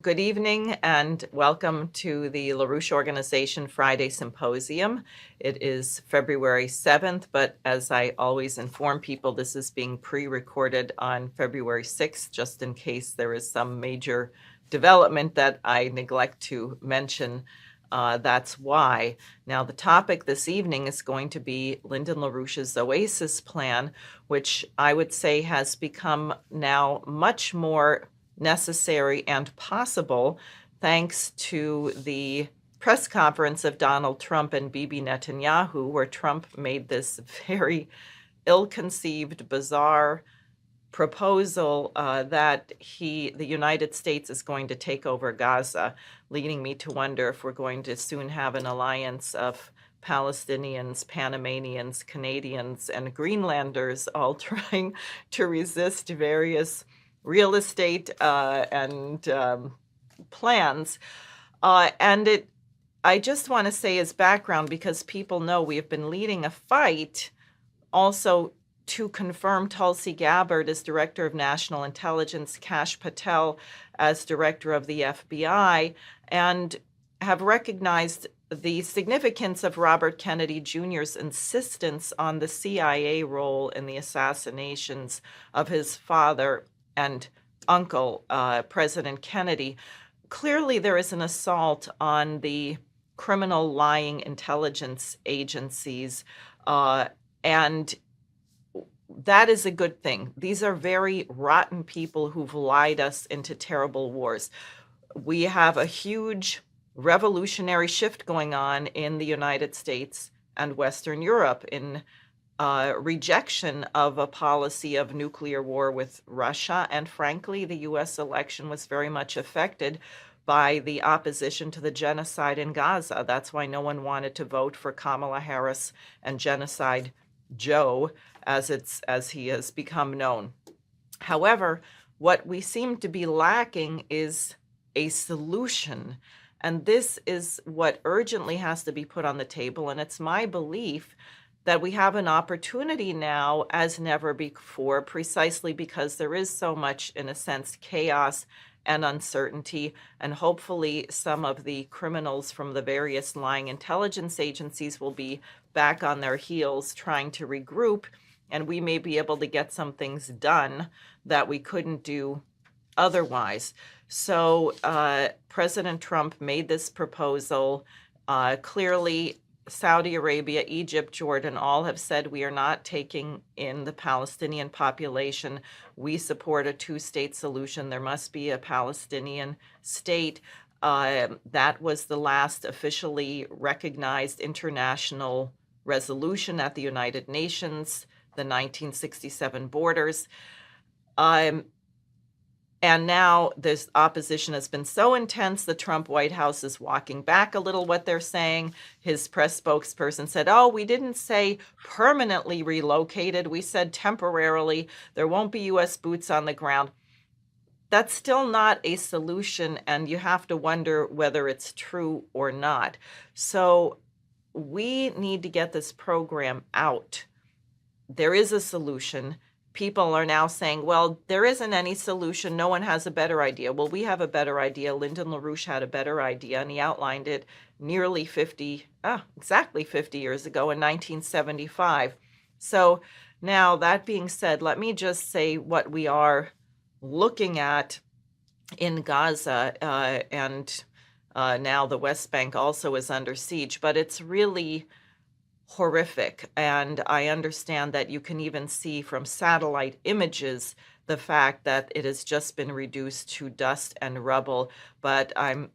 Good evening and welcome to the LaRouche Organization Friday Symposium. It is February 7th, but as I always inform people, this is being pre-recorded on February 6th, just in case there is some major development that I neglect to mention. That's why. Now, the topic this evening is going to be Lyndon LaRouche's Oasis plan, which I would say has become now much more necessary and possible thanks to the press conference of Donald Trump and Bibi Netanyahu, where Trump made this very ill-conceived, bizarre proposal that the United States is going to take over Gaza, leading me to wonder if we're going to soon have an alliance of Palestinians, Panamanians, Canadians, and Greenlanders all trying to resist various real estate and plans. I just want to say as background, because people know we have been leading a fight also to confirm Tulsi Gabbard as Director of National Intelligence, Kash Patel as Director of the FBI, and have recognized the significance of Robert Kennedy Jr.'s insistence on the CIA role in the assassinations of his father and uncle, President Kennedy. Clearly, there is an assault on the criminal lying intelligence agencies, and that is a good thing. These are very rotten people who've lied us into terrible wars. We have a huge revolutionary shift going on in the United States and Western Europe in rejection of a policy of nuclear war with Russia. And frankly, the US election was very much affected by the opposition to the genocide in Gaza. That's why no one wanted to vote for Kamala Harris and Genocide Joe, as he has become known. However, what we seem to be lacking is a solution. And this is what urgently has to be put on the table. And it's my belief that we have an opportunity now as never before, precisely because there is so much, in a sense, chaos and uncertainty. And hopefully some of the criminals from the various lying intelligence agencies will be back on their heels trying to regroup, and we may be able to get some things done that we couldn't do otherwise. So President Trump made this proposal. Clearly, Saudi Arabia, Egypt, Jordan, all have said we are not taking in the Palestinian population. We support a two-state solution. There must be a Palestinian state. That was the last officially recognized international resolution at the United Nations, the 1967 borders. And now this opposition has been so intense, the Trump White House is walking back a little what they're saying. His press spokesperson said, oh, we didn't say permanently relocated. We said temporarily. There won't be U.S. boots on the ground. That's still not a solution, and you have to wonder whether it's true or not. So we need to get this program out. There is a solution. People are now saying, well, there isn't any solution. No one has a better idea. Well, we have a better idea. Lyndon LaRouche had a better idea, and he outlined it exactly 50 years ago in 1975. So now, that being said, let me just say what we are looking at in Gaza, and now the West Bank also is under siege, but it's really horrific. And I understand that you can even see from satellite images the fact that it has just been reduced to dust and rubble. But I'm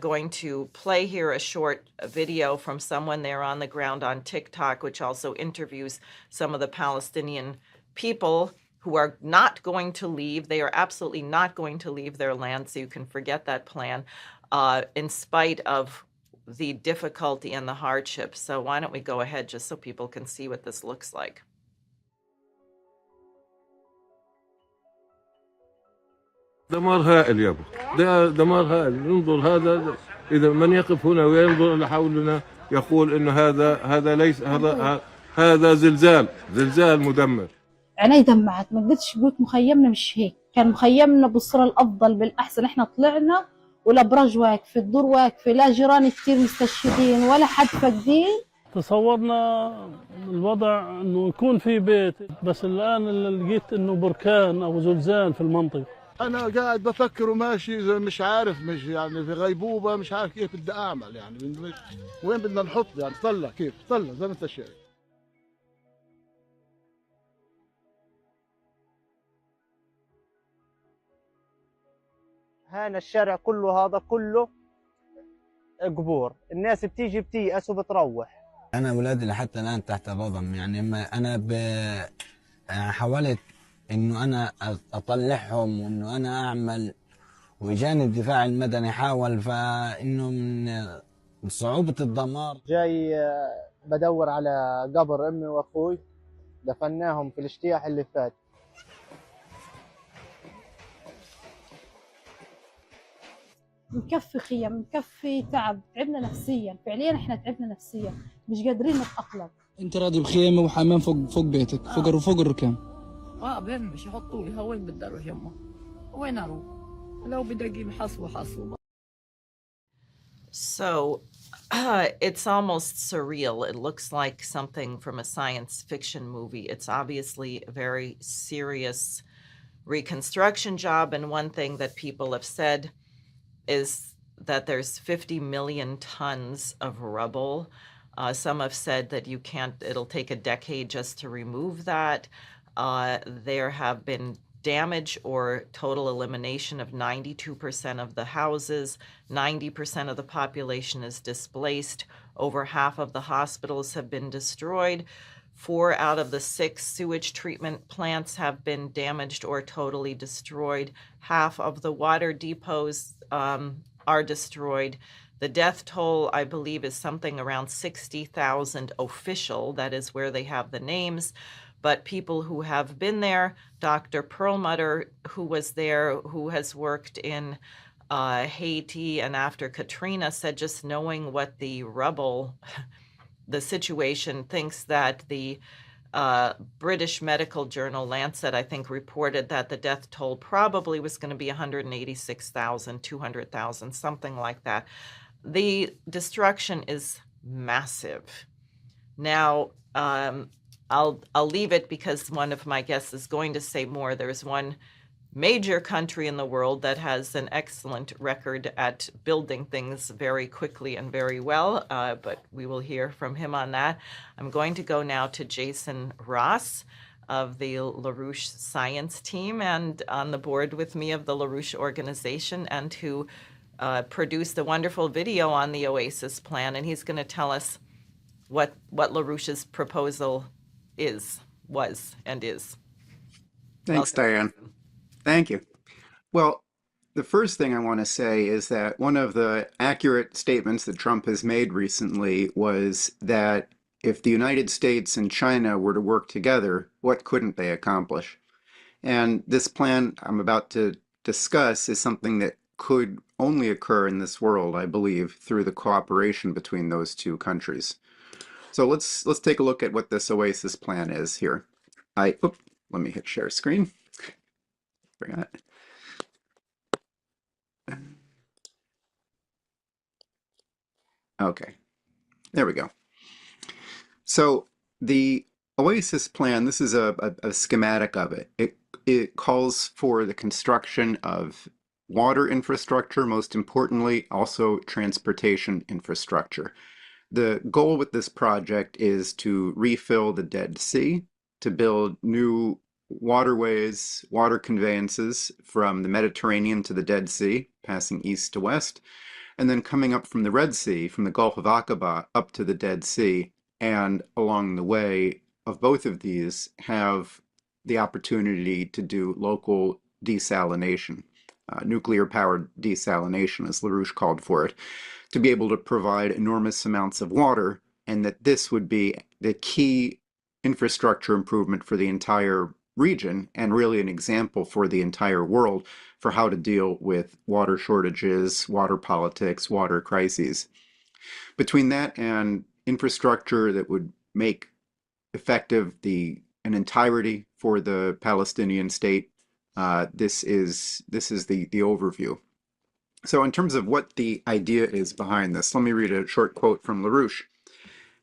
going to play here a short video from someone there on the ground on TikTok, which also interviews some of the Palestinian people who are not going to leave. They are absolutely not going to leave their land, so you can forget that plan, in spite of the difficulty and the hardship. So why don't we go ahead just so people can see what this looks like. دمار هائل يابا، ده دمار هائل. انظر هذا، إذا من يقف هنا وينظر حولنا يقول إنه هذا ليس هذا زلزال مدمر. عيني دمعت، ما قدرتش قلت مخيمنا مش هيك، كان مخيمنا بالصورة الأفضل بالأحسن. إحنا طلعنا والابراج واقفه، الدور واقفه، لا جيران كثير مستشهدين ولا حد فاقدين. تصورنا الوضع انه يكون في بيت، بس الان اللي لقيت انه بركان او زلزال في المنطقه. انا قاعد بفكر وماشي مش عارف، مش يعني في غيبوبه، مش عارف كيف بدي اعمل، يعني وين بدنا نحط، يعني طلع كيف طلع زي ما انت شايف. هنا الشارع كله، هذا كله قبور، الناس بتيجي بتيأس وبتروح. أنا أولادي لحتى الآن تحت الرضم، يعني أنا حاولت إنه أنا أطلعهم وإنه أنا أعمل، وجاني الدفاع المدني حاول، فإنه من صعوبة الدمار. جاي بدور على قبر أمي وأخوي، دفناهم في الاجتياح اللي فات. مكفي خيم، مكفي تعب، تعبنا نفسيا فعليا، احنا تعبنا نفسيا مش قادرين نتأقلم. انت راضي بخيمه وحمام فوق بيتك، فوق الركام. بهمش يحطوا لي، وين بدي اروح يمه؟ وين اروح؟ لو بدي اجيب حصوه. So it's almost surreal. It looks like something from a science fiction movie. It's obviously a very serious reconstruction job. And one thing that people have said is that there's 50 million tons of rubble. Some have said that it'll take a decade just to remove that. There have been damage or total elimination of 92% of the houses. 90% of the population is displaced. Over half of the hospitals have been destroyed. 4 out of the 6 sewage treatment plants have been damaged or totally destroyed. Half of the water depots are destroyed. The death toll, I believe, is something around 60,000 official. That is where they have the names. But people who have been there, Dr. Perlmutter, who was there, who has worked in Haiti and after Katrina, said just knowing what the rubble, the situation, thinks that the British medical journal Lancet, I think, reported that the death toll probably was going to be 186,000, 200,000, something like that. The destruction is massive. Now, I'll leave it because one of my guests is going to say more. There's one major country in the world that has an excellent record at building things very quickly and very well, but we will hear from him on that. I'm going to go now to Jason Ross of the LaRouche science team and on the board with me of the LaRouche organization, and who produced a wonderful video on the Oasis plan, and he's going to tell us what LaRouche's proposal was, and is. Thanks, Diane. Thank you. Well, the first thing I want to say is that one of the accurate statements that Trump has made recently was that if the United States and China were to work together, what couldn't they accomplish? And this plan I'm about to discuss is something that could only occur in this world, I believe, through the cooperation between those two countries. So let's take a look at what this Oasis plan is here. Let me hit share screen. Bring on it. Okay, there we go. So the Oasis plan, this is a schematic of it. It calls for the construction of water infrastructure, most importantly, also transportation infrastructure. The goal with this project is to refill the Dead Sea, to build new waterways, water conveyances from the Mediterranean to the Dead Sea, passing east to west, and then coming up from the Red Sea, from the Gulf of Aqaba up to the Dead Sea, and along the way of both of these have the opportunity to do local desalination, nuclear-powered desalination, as LaRouche called for it, to be able to provide enormous amounts of water, and that this would be the key infrastructure improvement for the entire region, and really an example for the entire world for how to deal with water shortages, water politics, water crises. Between that and infrastructure that would make effective an entirety for the Palestinian state, this is the overview. So in terms of what the idea is behind this, let me read a short quote from LaRouche.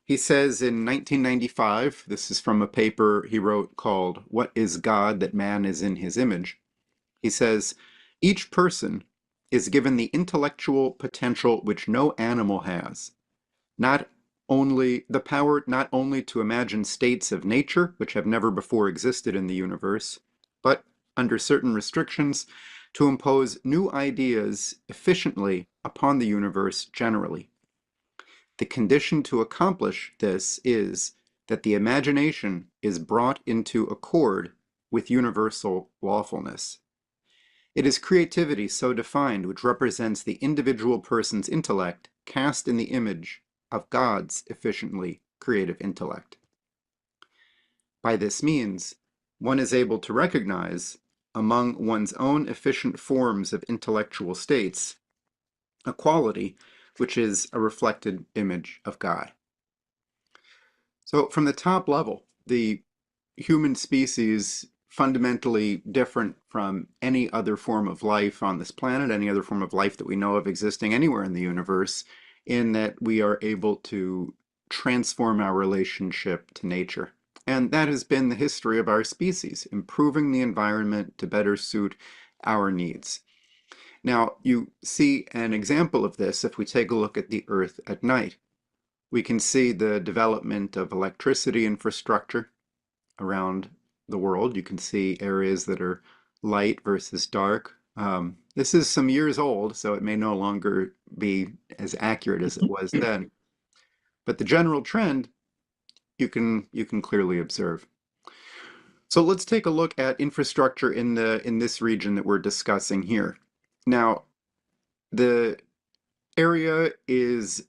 He says in 1995, this is from a paper he wrote called "What is God That Man is in His Image?" He says, each person is given the intellectual potential which no animal has, not only the power not only to imagine states of nature which have never before existed in the universe, but under certain restrictions to impose new ideas efficiently upon the universe generally. The condition to accomplish this is that the imagination is brought into accord with universal lawfulness. It is creativity so defined which represents the individual person's intellect cast in the image of God's efficiently creative intellect. By this means, one is able to recognize, among one's own efficient forms of intellectual states, a quality which is a reflected image of God. So from the top level, the human species fundamentally different from any other form of life on this planet, any other form of life that we know of existing anywhere in the universe, in that we are able to transform our relationship to nature. And that has been the history of our species, improving the environment to better suit our needs. Now, you see an example of this if we take a look at the Earth at night. We can see the development of electricity infrastructure around the world. You can see areas that are light versus dark. This is some years old, so it may no longer be as accurate as it was then. But the general trend you can clearly observe. So let's take a look at infrastructure in this region that we're discussing here. Now, the area is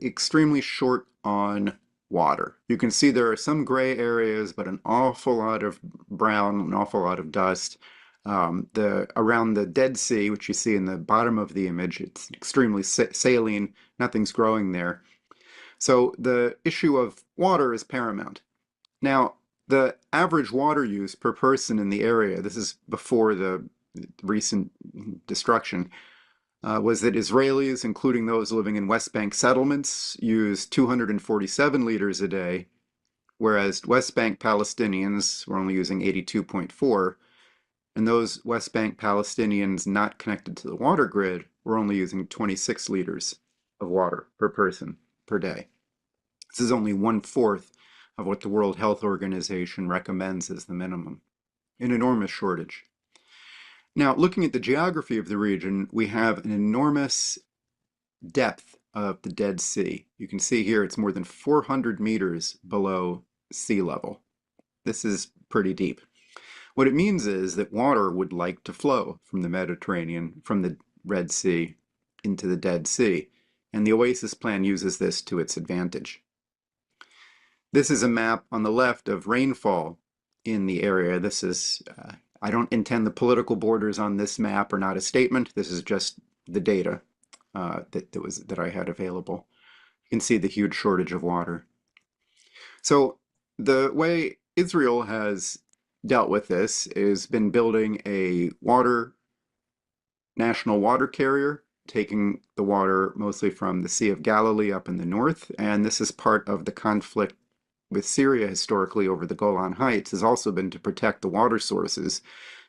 extremely short on water. You can see there are some gray areas, but an awful lot of brown, an awful lot of dust. Around the Dead Sea, which you see in the bottom of the image, it's extremely saline, nothing's growing there. So the issue of water is paramount. Now, the average water use per person in the area, this is before the recent destruction, was that Israelis, including those living in West Bank settlements, use 247 liters a day, whereas West Bank Palestinians were only using 82.4, and those West Bank Palestinians not connected to the water grid were only using 26 liters of water per person per day. This is only 1/4 of what the World Health Organization recommends as the minimum. An enormous shortage. Now, looking at the geography of the region, we have an enormous depth of the Dead Sea. You can see here it's more than 400 meters below sea level. This is pretty deep. What it means is that water would like to flow from the Mediterranean, from the Red Sea, into the Dead Sea, and the Oasis plan uses this to its advantage. This is a map on the left of rainfall in the area. This is, I don't intend the political borders on this map are not a statement. This is just the data that I had available. You can see the huge shortage of water. So the way Israel has dealt with this is been building a national water carrier, taking the water mostly from the Sea of Galilee up in the north, and this is part of the conflict with Syria historically over the Golan Heights, has also been to protect the water sources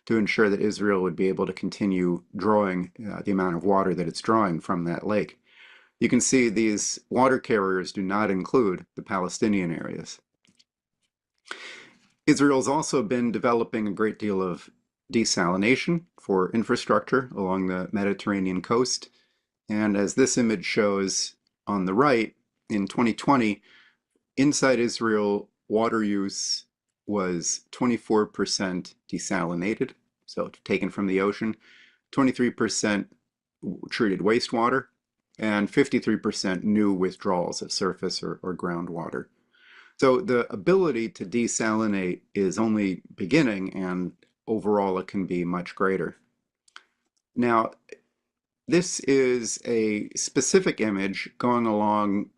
to ensure that Israel would be able to continue drawing the amount of water that it's drawing from that lake. You can see these water carriers do not include the Palestinian areas. Israel's also been developing a great deal of desalination for infrastructure along the Mediterranean coast. And as this image shows on the right, in 2020, inside Israel, water use was 24% desalinated, so taken from the ocean, 23% treated wastewater, and 53% new withdrawals of surface or groundwater. So the ability to desalinate is only beginning, and overall it can be much greater. Now, this is a specific image going along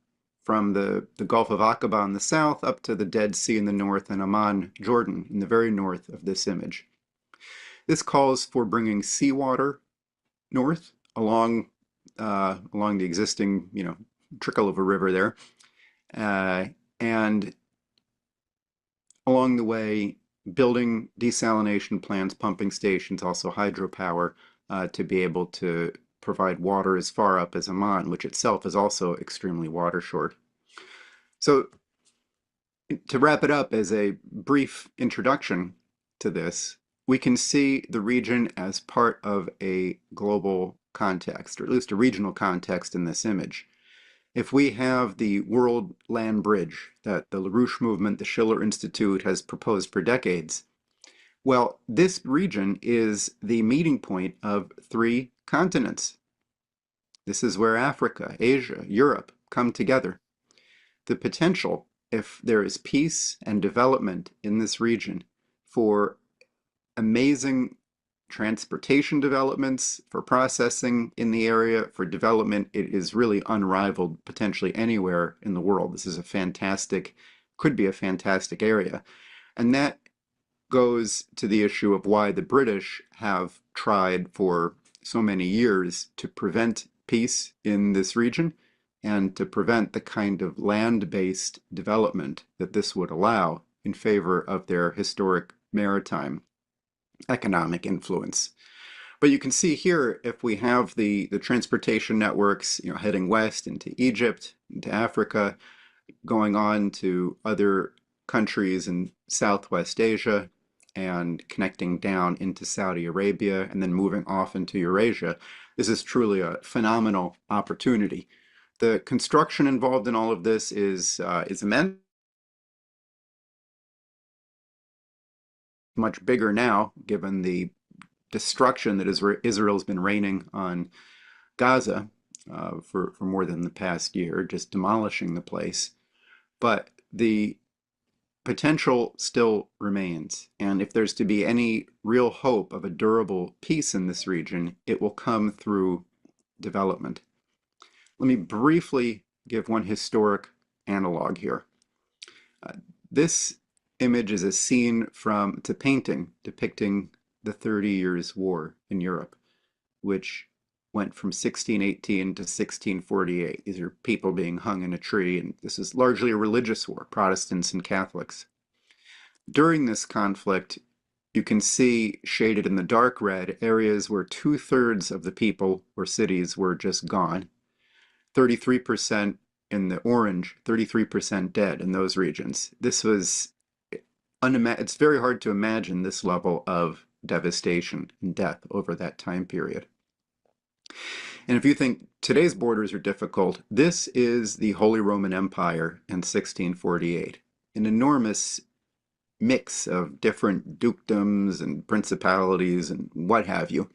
from the Gulf of Aqaba in the south up to the Dead Sea in the north and Amman, Jordan, in the very north of this image. This calls for bringing seawater north along along the existing, trickle of a river there, and along the way building desalination plants, pumping stations, also hydropower, to be able to provide water as far up as Amman, which itself is also extremely water short. So to wrap it up as a brief introduction to this, we can see the region as part of a global context, or at least a regional context in this image. If we have the World Land Bridge that the LaRouche movement, the Schiller Institute has proposed for decades, well, this region is the meeting point of 3 continents. This is where Africa, Asia, Europe come together. The potential, if there is peace and development in this region, for amazing transportation developments, for processing in the area, for development, it is really unrivaled potentially anywhere in the world. This is a fantastic, could be a fantastic area. And that goes to the issue of why the British have tried for so many years to prevent peace in this region and to prevent the kind of land-based development that this would allow in favor of their historic maritime economic influence. But you can see here, if we have the transportation networks, heading west into Egypt, into Africa, going on to other countries in Southwest Asia, and connecting down into Saudi Arabia, and then moving off into Eurasia, this is truly a phenomenal opportunity. The construction involved in all of this is immense. Much bigger now, given the destruction that Israel's been raining on Gaza for more than the past year, just demolishing the place. But the potential still remains. And if there's to be any real hope of a durable peace in this region, it will come through development. Let me briefly give one historic analog here. This image is a scene it's a painting depicting the 30 Years' War in Europe, which went from 1618 to 1648. These are people being hung in a tree, and this is largely a religious war, Protestants and Catholics. During this conflict, you can see shaded in the dark red areas where 2/3 of the people or cities were just gone. 33% in the orange, 33% dead in those regions. This was it's very hard to imagine this level of devastation and death over that time period. And if you think today's borders are difficult, this is the Holy Roman Empire in 1648, an enormous mix of different dukedoms and principalities and what have you.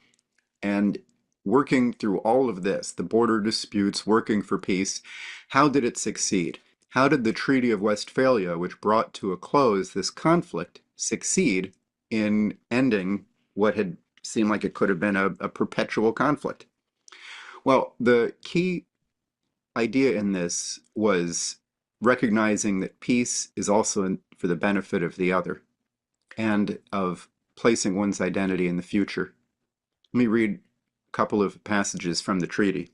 And working through all of this, the border disputes, working for peace, how did it succeed? How did the Treaty of Westphalia, which brought to a close this conflict, succeed in ending what had seemed like it could have been a perpetual conflict? Well, the key idea in this was recognizing that peace is also for the benefit of the other and of placing one's identity in the future. Let me read a couple of passages from the treaty.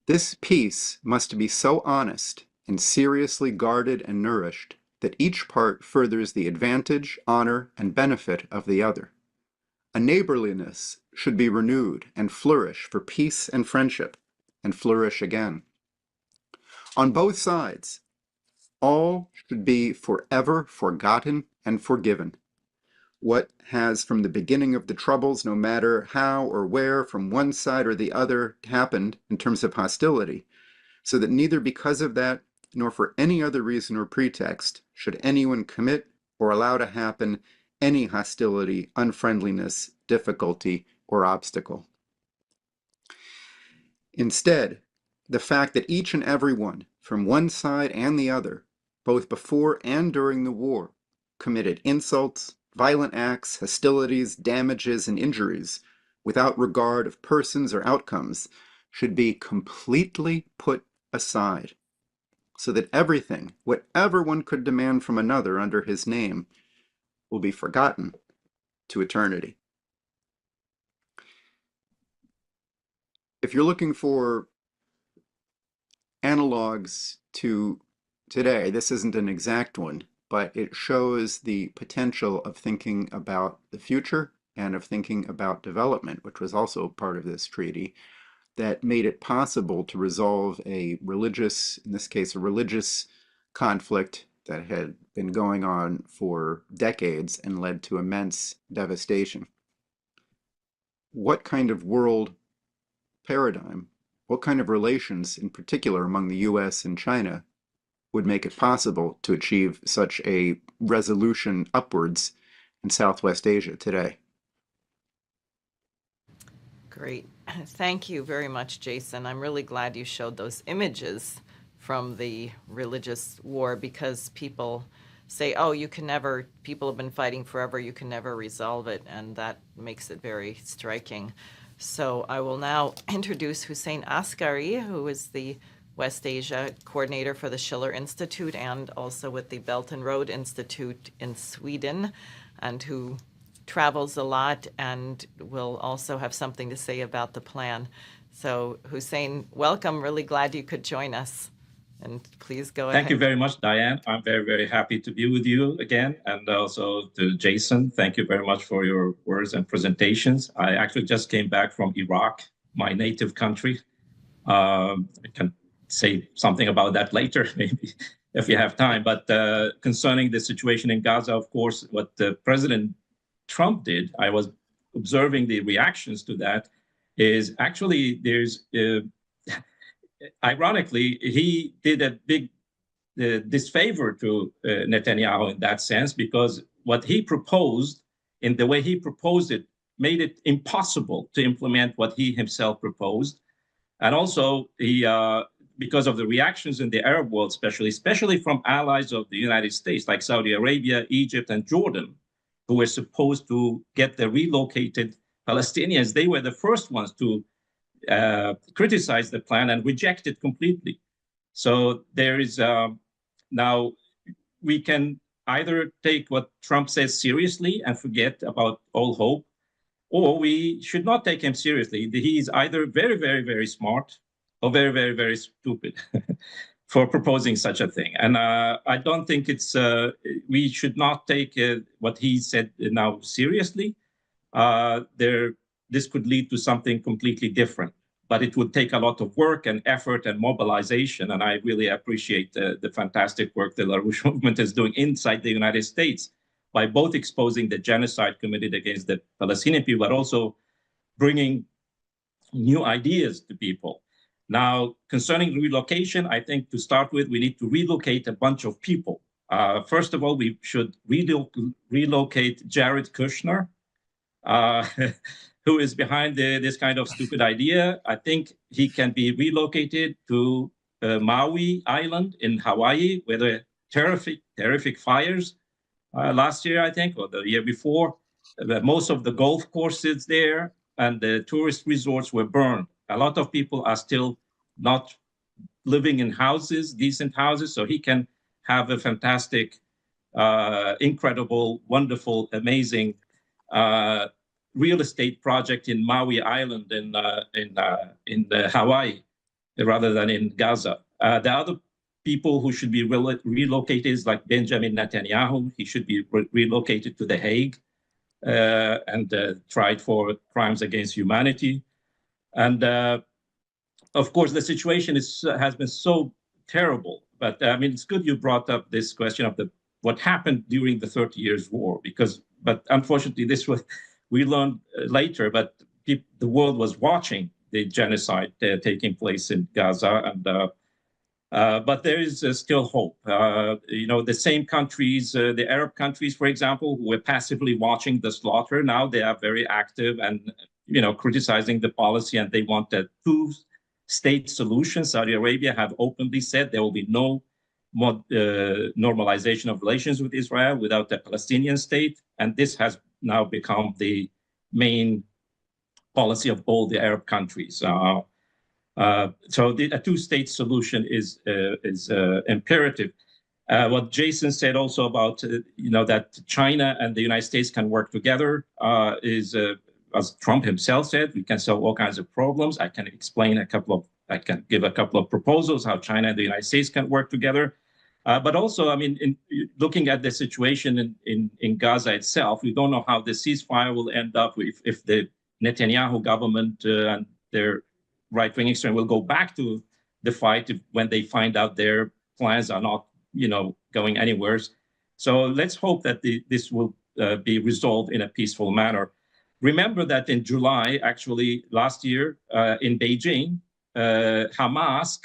This peace must be so honest and seriously guarded and nourished that each part furthers the advantage, honor, and benefit of the other. A neighborliness should be renewed and flourish for peace and friendship, and flourish again. On both sides, all should be forever forgotten and forgiven. What has from the beginning of the troubles, no matter how or where from one side or the other, happened in terms of hostility, so that neither because of that nor for any other reason or pretext should anyone commit or allow to happen any hostility, unfriendliness, difficulty, or obstacle. Instead, the fact that each and every one, from one side and the other, both before and during the war, committed insults, violent acts, hostilities, damages, and injuries, without regard of persons or outcomes, should be completely put aside, so that everything, whatever one could demand from another under his name, will be forgotten to eternity. if you're looking for analogs to today, this isn't an exact one, but it shows the potential of thinking about the future and of thinking about development, which was also part of this treaty, that made it possible to resolve a religious, in this case, a religious conflict that had been going on for decades and led to immense devastation. What kind of world paradigm, what kind of relations in particular among the US and China would make it possible to achieve such a resolution upwards in Southwest Asia today? Great. Thank you very much, Jason. I'm really glad you showed those images from the religious war, because people say, oh, you can never, people have been fighting forever, you can never resolve it, and that makes it very striking. So I will now introduce Hussein Askary, who is the West Asia coordinator for the Schiller Institute and also with the Belt and Road Institute in Sweden, and who travels a lot and will also have something to say about the plan. So Hussein, welcome. Really glad you could join us. And please go ahead. Thank you very much, Diane. I'm very, very happy to be with you again. And also to Jason, thank you very much for your words and presentations. I actually just came back from Iraq, my native country. I can say something about that later, maybe, if you have time. But concerning the situation in Gaza, of course, what President Trump did, I was observing the reactions to that, is actually there's... ironically, he did a big disfavor to Netanyahu in that sense, because what he proposed, in the way he proposed it, made it impossible to implement what he himself proposed. And also, he, because of the reactions in the Arab world, especially from allies of the United States, like Saudi Arabia, Egypt, and Jordan, who were supposed to get the relocated Palestinians, they were the first ones to criticize the plan and reject it completely. So there is now, we can either take what Trump says seriously and forget about all hope, or we should not take him seriously. He is either very, very, very smart or very, very, very stupid for proposing such a thing. And I don't think it's, we should not take what he said now seriously. This could lead to something completely different, but it would take a lot of work and effort and mobilization. And I really appreciate the fantastic work the LaRouche movement is doing inside the United States by both exposing the genocide committed against the Palestinian people, but also bringing new ideas to people. Now, concerning relocation, I think to start with, we need to relocate a bunch of people. First of all, we should relocate Jared Kushner, who is behind this kind of stupid idea. I think he can be relocated to Maui Island in Hawaii, where there were terrific fires last year, I think, or the year before. Most of the golf courses there and the tourist resorts were burned. A lot of people are still not living in houses, decent houses, so he can have a fantastic, incredible, wonderful, amazing real estate project in Maui Island in Hawaii, rather than in Gaza. The other people who should be relocated is like Benjamin Netanyahu. He should be relocated to The Hague and tried for crimes against humanity. And of course, the situation has been so terrible. But I mean, it's good you brought up this question of what happened during the 30 Years' War, but unfortunately, this was. We learned later, but the world was watching the genocide taking place in Gaza, and but there is still hope. You know, the same countries, the Arab countries, for example, who were passively watching the slaughter, now they are very active and, you know, criticizing the policy, and they want a two-state solution. Saudi Arabia have openly said there will be no more normalization of relations with Israel without a Palestinian state, and this has now become the main policy of all the Arab countries. So a two-state solution is imperative. What Jason said also about, you know, that China and the United States can work together is as Trump himself said, we can solve all kinds of problems. I can give a couple of proposals how China and the United States can work together. But also, I mean, in looking at the situation in Gaza itself, we don't know how the ceasefire will end up if the Netanyahu government and their right-wing extremists will go back to the fight when they find out their plans are not, going anywhere. So let's hope that this will be resolved in a peaceful manner. Remember that in July, actually last year in Beijing, Hamas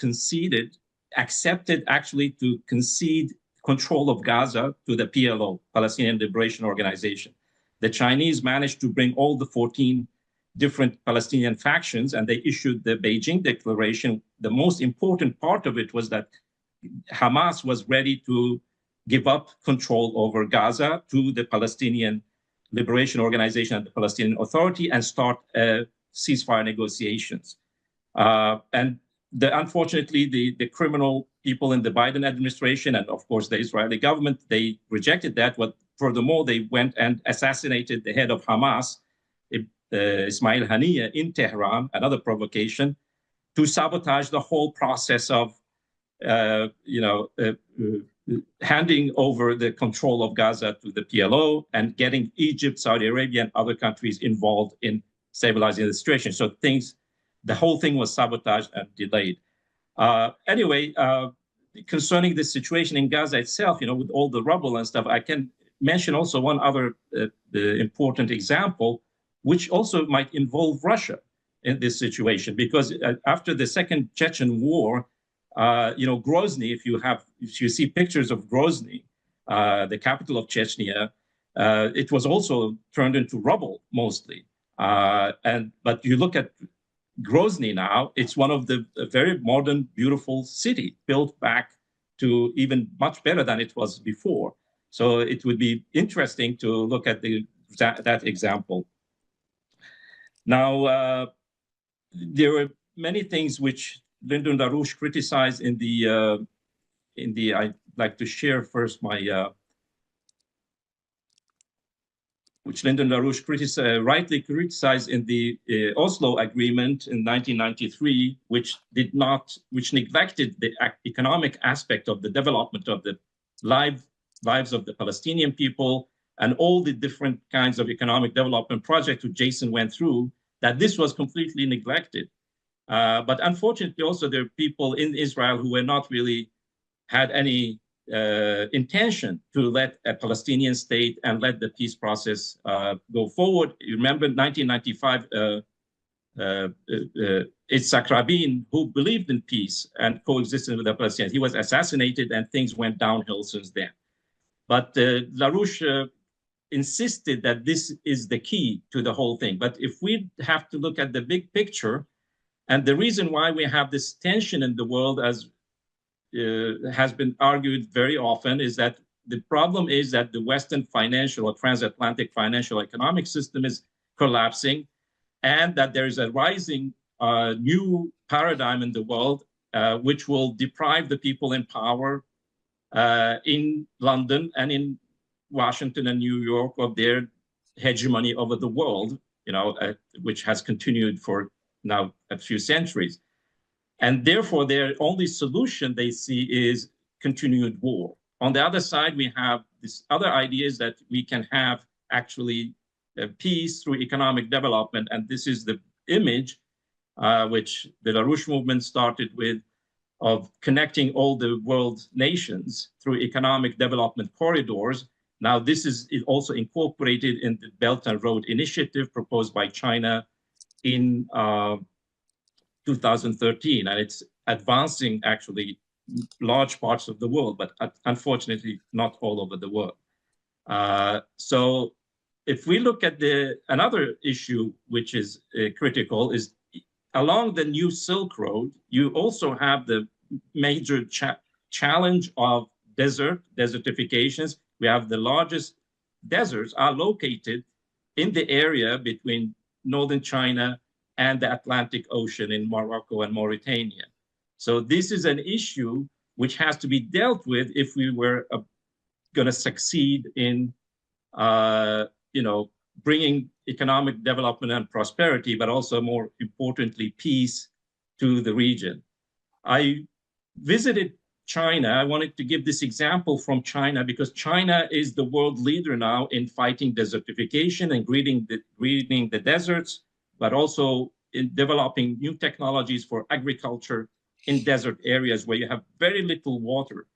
accepted actually to concede control of Gaza to the PLO, Palestinian Liberation Organization. The Chinese managed to bring all the 14 different Palestinian factions, and they issued the Beijing Declaration. The most important part of it was that Hamas was ready to give up control over Gaza to the Palestinian Liberation Organization and the Palestinian Authority and start ceasefire negotiations. And unfortunately, the criminal people in the Biden administration and, of course, the Israeli government, they rejected that. But furthermore, they went and assassinated the head of Hamas, Ismail Haniyeh, in Tehran, another provocation, to sabotage the whole process of, handing over the control of Gaza to the PLO and getting Egypt, Saudi Arabia, and other countries involved in stabilizing the situation. So the whole thing was sabotaged and delayed. Anyway, concerning the situation in Gaza itself, with all the rubble and stuff, I can mention also one other important example, which also might involve Russia in this situation, because after the Second Chechen War, Grozny, if you see pictures of Grozny, the capital of Chechnya, it was also turned into rubble mostly. But you look at Grozny now, it's one of the very modern, beautiful city built back to even much better than it was before. So it would be interesting to look at that example. Now, there were many things which Lyndon LaRouche criticized in the I'd like to share first which Lyndon LaRouche rightly criticized in the Oslo Agreement in 1993, which neglected the economic aspect of the development of the lives of the Palestinian people and all the different kinds of economic development projects which Jason went through, that this was completely neglected. But unfortunately, also there are people in Israel who were not really had any intention to let a Palestinian state and let the peace process go forward. You remember 1995, Yitzhak Rabin, who believed in peace and coexistence with the Palestinians, he was assassinated and things went downhill since then. But LaRouche insisted that this is the key to the whole thing. But if we have to look at the big picture, and the reason why we have this tension in the world, as has been argued very often, is that the problem is that the Western financial or transatlantic financial economic system is collapsing, and that there is a rising new paradigm in the world which will deprive the people in power in London and in Washington and New York of their hegemony over the world, which has continued for now a few centuries. And therefore, their only solution they see is continued war. On the other side, we have this other ideas that we can have actually peace through economic development. And this is the image which the LaRouche movement started with, of connecting all the world's nations through economic development corridors. Now, this is also incorporated in the Belt and Road Initiative proposed by China in 2013, and it's advancing actually large parts of the world, but unfortunately not all over the world. So if we look at another issue which is critical is along the new Silk Road, you also have the major challenge of desertifications. We have the largest deserts are located in the area between northern China and the Atlantic Ocean in Morocco and Mauritania. So this is an issue which has to be dealt with if we were going to succeed in, bringing economic development and prosperity, but also more importantly, peace to the region. I visited China. I wanted to give this example from China because China is the world leader now in fighting desertification and greening the deserts, but also in developing new technologies for agriculture in desert areas where you have very little water.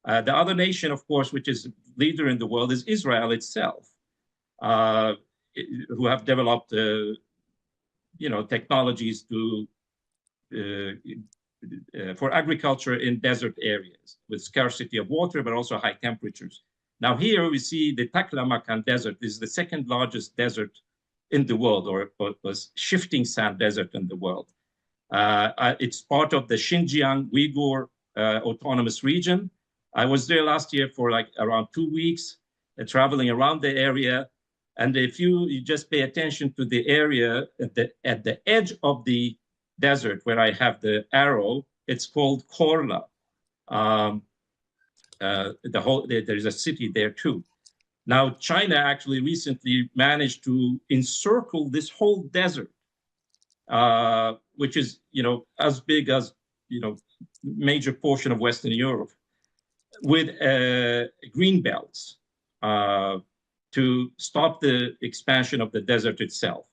The other nation, of course, which is leader in the world is Israel itself, who have developed, technologies to for agriculture in desert areas with scarcity of water, but also high temperatures. Now here we see the Taklamakan Desert. This is the second largest desert in the world, or shifting sand desert in the world. It's part of the Xinjiang Uyghur Autonomous Region. I was there last year for like around 2 weeks, traveling around the area. And if you just pay attention to the area at the edge of the desert where I have the arrow, it's called Korla. There's a city there too. Now, China actually recently managed to encircle this whole desert, which is, as big as, major portion of Western Europe, with green belts to stop the expansion of the desert itself.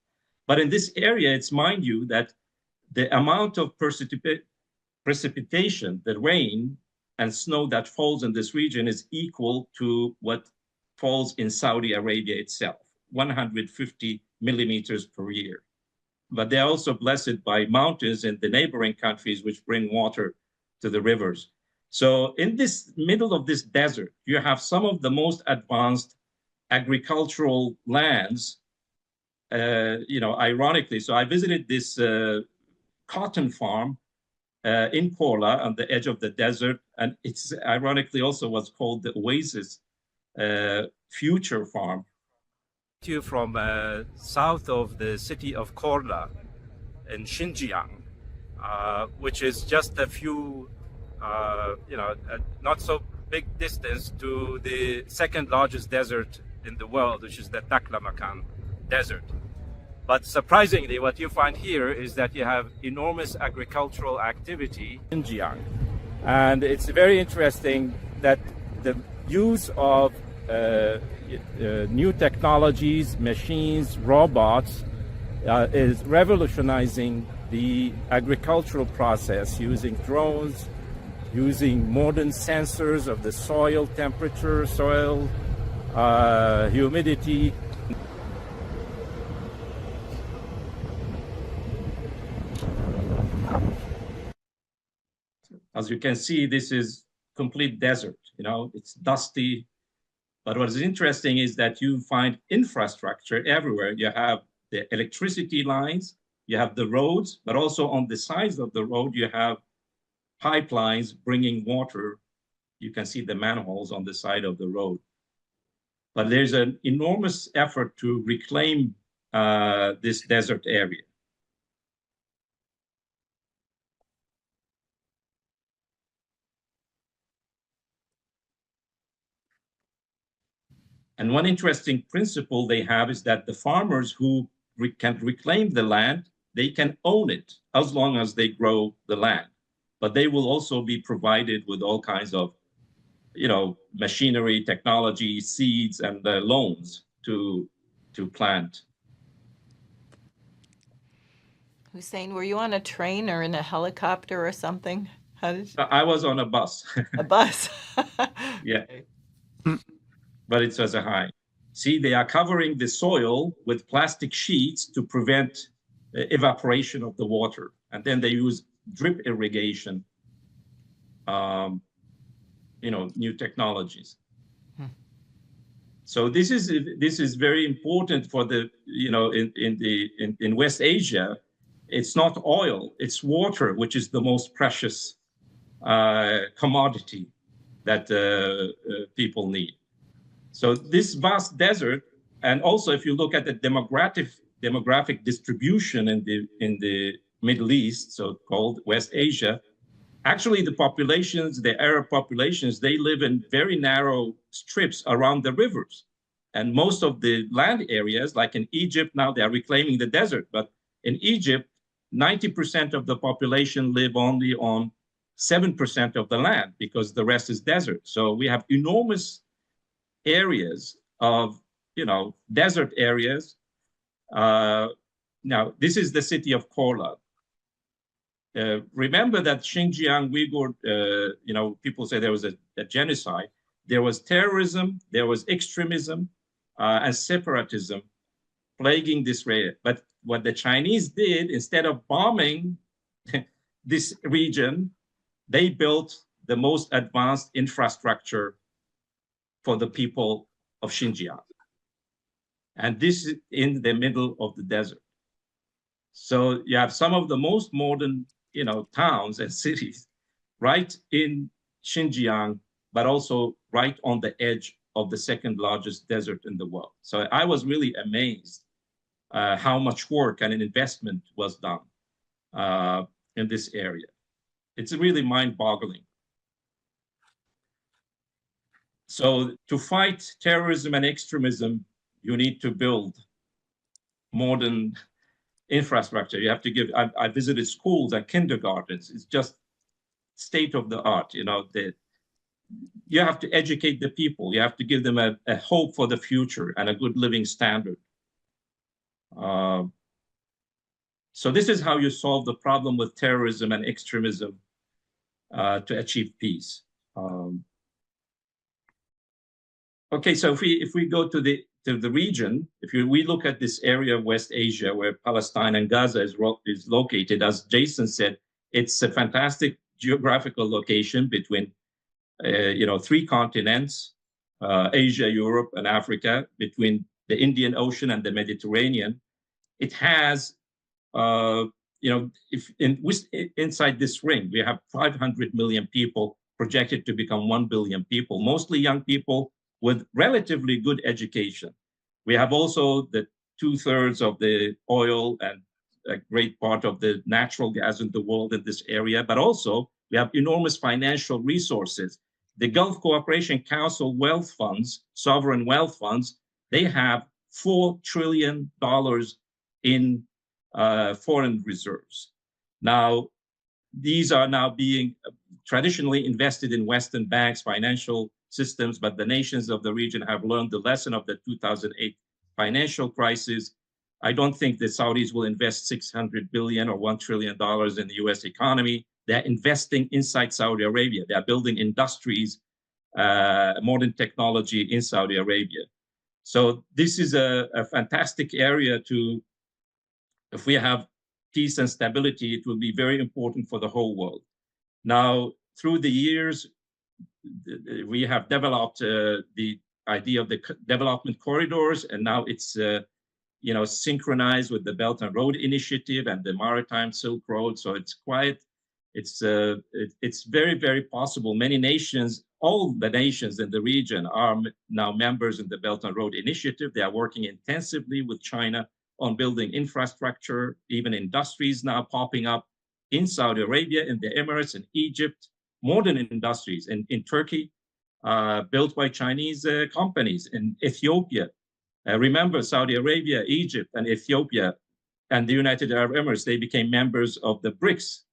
But in this area, it's mind you that the amount of precipitation, the rain and snow that falls in this region is equal to what falls in Saudi Arabia itself, 150 millimeters per year. But they're also blessed by mountains in the neighboring countries which bring water to the rivers. So in this middle of this desert, you have some of the most advanced agricultural lands, ironically. So I visited this cotton farm in Korla on the edge of the desert, and it's ironically also what's called the Oasis future farm. From south of the city of Korla in Xinjiang, which is just a few, not so big distance to the second largest desert in the world, which is the Taklamakan Desert. But surprisingly, what you find here is that you have enormous agricultural activity in Xinjiang. And it's very interesting that the use of new technologies, machines, robots is revolutionizing the agricultural process using drones, using modern sensors of the soil temperature, soil humidity. As you can see, this is complete desert, it's dusty. But what is interesting is that you find infrastructure everywhere. You have the electricity lines, you have the roads, but also on the sides of the road, you have pipelines bringing water. You can see the manholes on the side of the road. But there's an enormous effort to reclaim this desert area. And one interesting principle they have is that the farmers who can reclaim the land, they can own it as long as they grow the land. But they will also be provided with all kinds of, machinery, technology, seeds, and loans to plant. Hussein, were you on a train or in a helicopter or something? How did you... I was on a bus. A bus? Yeah. But it was a high. See, they are covering the soil with plastic sheets to prevent evaporation of the water. And then they use drip irrigation, new technologies. So this is very important for the, in West Asia. It's not oil, it's water, which is the most precious commodity that people need. So this vast desert, and also if you look at the demographic distribution in the Middle East, so-called West Asia, actually the populations, the Arab populations, they live in very narrow strips around the rivers. And most of the land areas, like in Egypt, now they are reclaiming the desert. But in Egypt, 90% of the population live only on 7% of the land because the rest is desert. So we have enormous areas of, desert areas. Now, this is the city of Korla. Remember that Xinjiang Uyghur, people say there was a genocide. There was terrorism, there was extremism, and separatism plaguing this area. But what the Chinese did, instead of bombing this region, they built the most advanced infrastructure for the people of Xinjiang. And this is in the middle of the desert. So you have some of the most modern, towns and cities right in Xinjiang, but also right on the edge of the second largest desert in the world. So I was really amazed how much work and an investment was done in this area. It's really mind-boggling. So to fight terrorism and extremism, you need to build modern infrastructure. You have to give, I visited schools and kindergartens. It's just state of the art, you have to educate the people. You have to give them a hope for the future and a good living standard. So this is how you solve the problem with terrorism and extremism to achieve peace. Okay, so if we go to the region, we look at this area of West Asia where Palestine and Gaza is located, as Jason said, it's a fantastic geographical location between three continents, Asia, Europe, and Africa, between the Indian Ocean and the Mediterranean. It has, inside this ring, we have 500 million people projected to become 1 billion people, mostly young people with relatively good education. We have also the 2/3 of the oil and a great part of the natural gas in the world in this area, but also we have enormous financial resources. The Gulf Cooperation Council wealth funds, sovereign wealth funds, they have $4 trillion in foreign reserves. Now, these are now being traditionally invested in Western banks, financial systems, but the nations of the region have learned the lesson of the 2008 financial crisis. I don't think the Saudis will invest $600 billion or $1 trillion in the US economy. They're investing inside Saudi Arabia. They're building industries, modern technology in Saudi Arabia. So this is a fantastic area if we have peace and stability, it will be very important for the whole world. Now, through the years, we have developed the idea of the development corridors, and now it's synchronized with the Belt and Road Initiative and the Maritime Silk Road. So it's very, very possible. Many nations, all the nations in the region are now members in the Belt and Road Initiative. They are working intensively with China on building infrastructure, even industries now popping up in Saudi Arabia, in the Emirates, in Egypt, modern industries in Turkey, built by Chinese companies, in Ethiopia. Remember, Saudi Arabia, Egypt, and Ethiopia, and the United Arab Emirates, they became members of the BRICS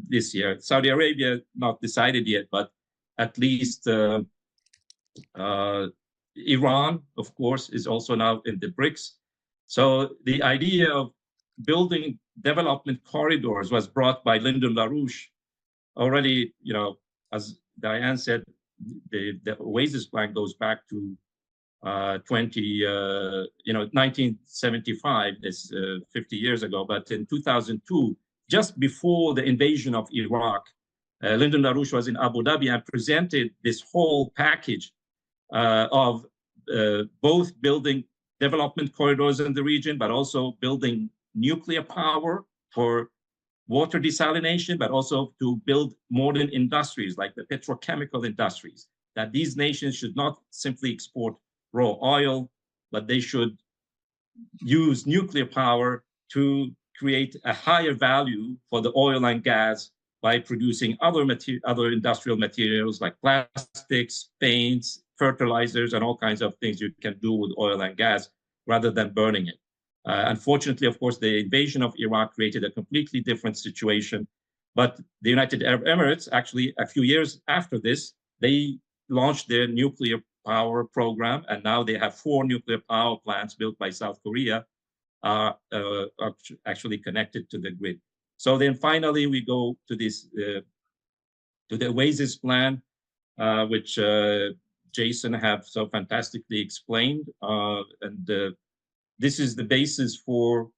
this year. Saudi Arabia, not decided yet, but at least Iran, of course, is also now in the BRICS. So the idea of building development corridors was brought by Lyndon LaRouche already, as Diane said, the Oasis plan goes back to 1975, it's 50 years ago, but in 2002, just before the invasion of Iraq, Lyndon LaRouche was in Abu Dhabi and presented this whole package of both building development corridors in the region, but also building nuclear power for water desalination, but also to build modern industries like the petrochemical industries, that these nations should not simply export raw oil, but they should use nuclear power to create a higher value for the oil and gas by producing other industrial materials like plastics, paints, fertilizers and all kinds of things you can do with oil and gas rather than burning it. Unfortunately, of course, the invasion of Iraq created a completely different situation. But the United Arab Emirates, actually, a few years after this, they launched their nuclear power program, and now they have 4 nuclear power plants built by South Korea, actually connected to the grid. So then finally we go to this, to the Oasis plan, which Jason have so fantastically explained, and this is the basis for,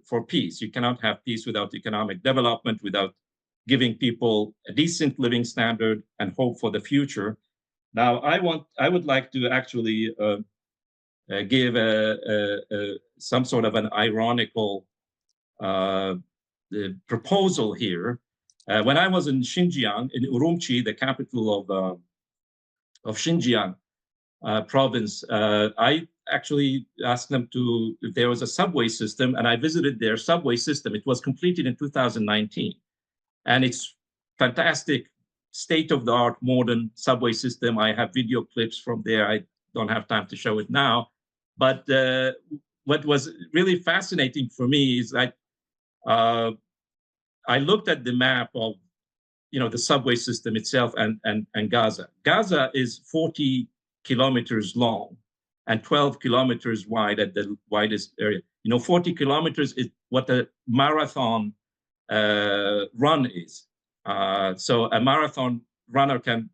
for peace. You cannot have peace without economic development, without giving people a decent living standard and hope for the future. Now, I would like to actually give some sort of an ironical proposal here. When I was in Xinjiang, in Urumqi, the capital of Xinjiang province, I actually asked them if there was a subway system, and I visited their subway system. It was completed in 2019, and it's fantastic, state-of-the-art modern subway system. I have video clips from there. I don't have time to show it now, but what was really fascinating for me is that I looked at the map of, the subway system itself and Gaza. Gaza is 40 kilometers long and 12 kilometers wide at the widest area. 40 kilometers is what a marathon run is. So a marathon runner can,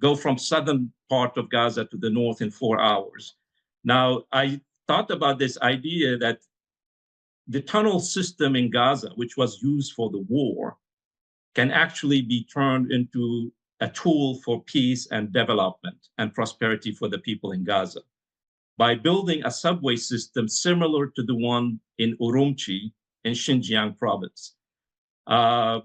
go from southern part of Gaza to the north in 4 hours. Now, I thought about this idea that the tunnel system in Gaza, which was used for the war, can actually be turned into a tool for peace and development and prosperity for the people in Gaza. By building a subway system similar to the one in Urumqi in Xinjiang province. The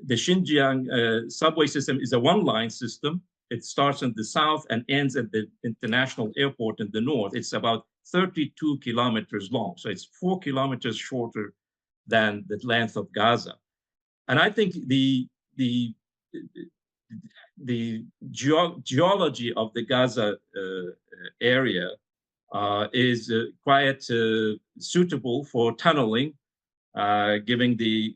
Xinjiang subway system is a one-line system. It starts in the south and ends at the international airport in the north. It's about 32 kilometers long. So it's 4 kilometers shorter than the length of Gaza. And I think the geology of the Gaza area is quite suitable for tunneling, given the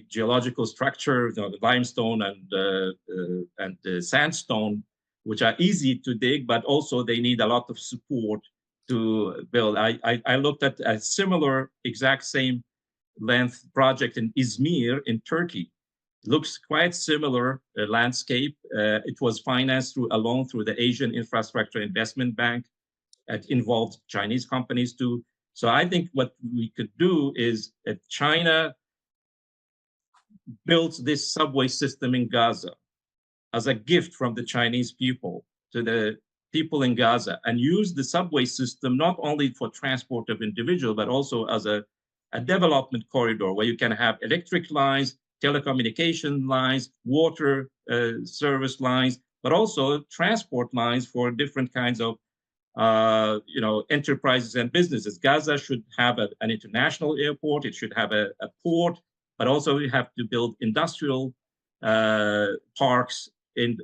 geological structure, the limestone and the sandstone, which are easy to dig, but also they need a lot of support to build. I looked at a similar, exact same length project in Izmir in Turkey. Looks quite similar landscape. It was financed through a loan through the Asian Infrastructure Investment Bank. It involved Chinese companies too. So I think what we could do is that China built this subway system in Gaza as a gift from the Chinese people to the people in Gaza, and use the subway system not only for transport of individuals, but also as a development corridor where you can have electric lines, telecommunication lines, water service lines, but also transport lines for different kinds of enterprises and businesses. Gaza should have an international airport. It should have a port, but also we have to build industrial parks in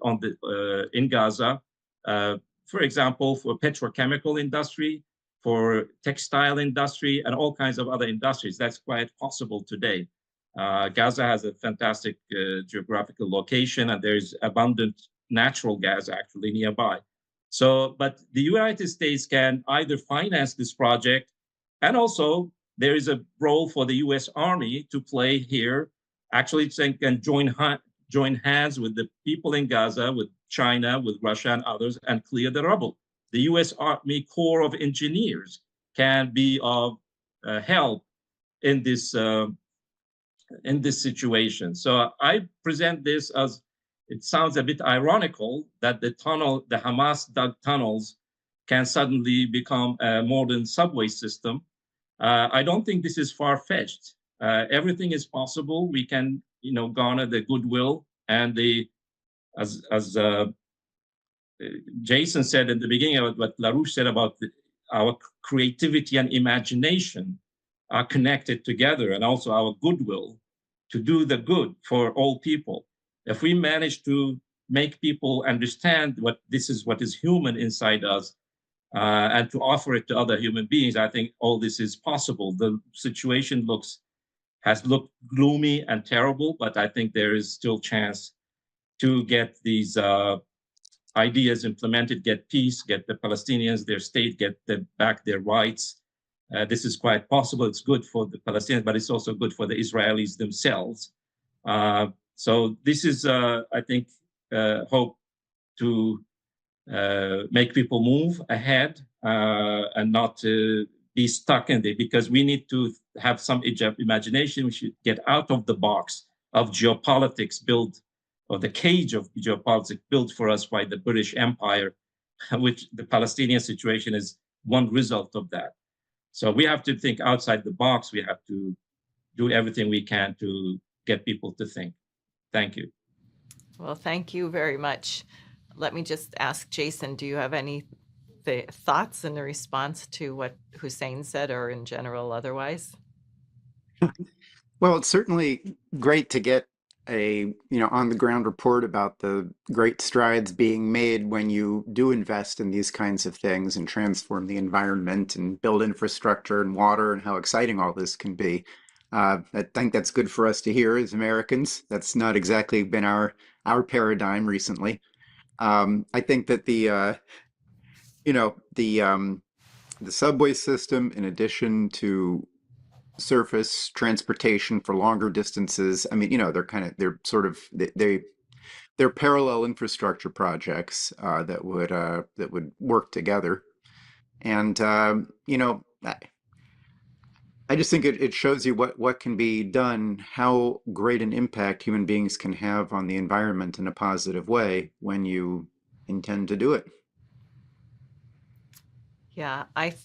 Gaza. For example, for petrochemical industry, for textile industry, and all kinds of other industries. That's quite possible today. Gaza has a fantastic geographical location, and there's abundant natural gas actually nearby. So, but the United States can either finance this project, and also there is a role for the US Army to play here. Actually, can join hands with the people in Gaza, with China, with Russia and others, and clear the rubble. The US Army Corps of Engineers can be of help in this situation. So I present this as, it sounds a bit ironical that the Hamas dug tunnels can suddenly become a modern subway system. I don't think this is far-fetched. Everything is possible. We can, garner the goodwill and as Jason said at the beginning about what LaRouche said about our creativity and imagination are connected together, and also our goodwill to do the good for all people. If we manage to make people understand what is human inside us, and to offer it to other human beings, I think all this is possible. The situation has looked gloomy and terrible, but I think there is still chance to get these ideas implemented, get peace, get the Palestinians their state, get back their rights. This is quite possible. It's good for the Palestinians, but it's also good for the Israelis themselves. So this is, I think, hope to make people move ahead and not be stuck in it, because we need to have some imagination. We should get out of the box of geopolitics built, or the cage of geopolitics built for us by the British Empire, which the Palestinian situation is one result of that. So we have to think outside the box. We have to do everything we can to get people to think. Thank you. Well, thank you very much. Let me just ask Jason, do you have any thoughts in response to what Hussein said, or in general otherwise? Well, it's certainly great to get a on the ground report about the great strides being made when you do invest in these kinds of things and transform the environment and build infrastructure and water, and how exciting all this can be. I think that's good for us to hear as Americans. That's not exactly been our paradigm recently. I think that the subway system, in addition to surface transportation for longer distances, I mean, they're parallel infrastructure projects that would work together. And I just think it shows you what can be done, how great an impact human beings can have on the environment in a positive way when you intend to do it. Yeah, I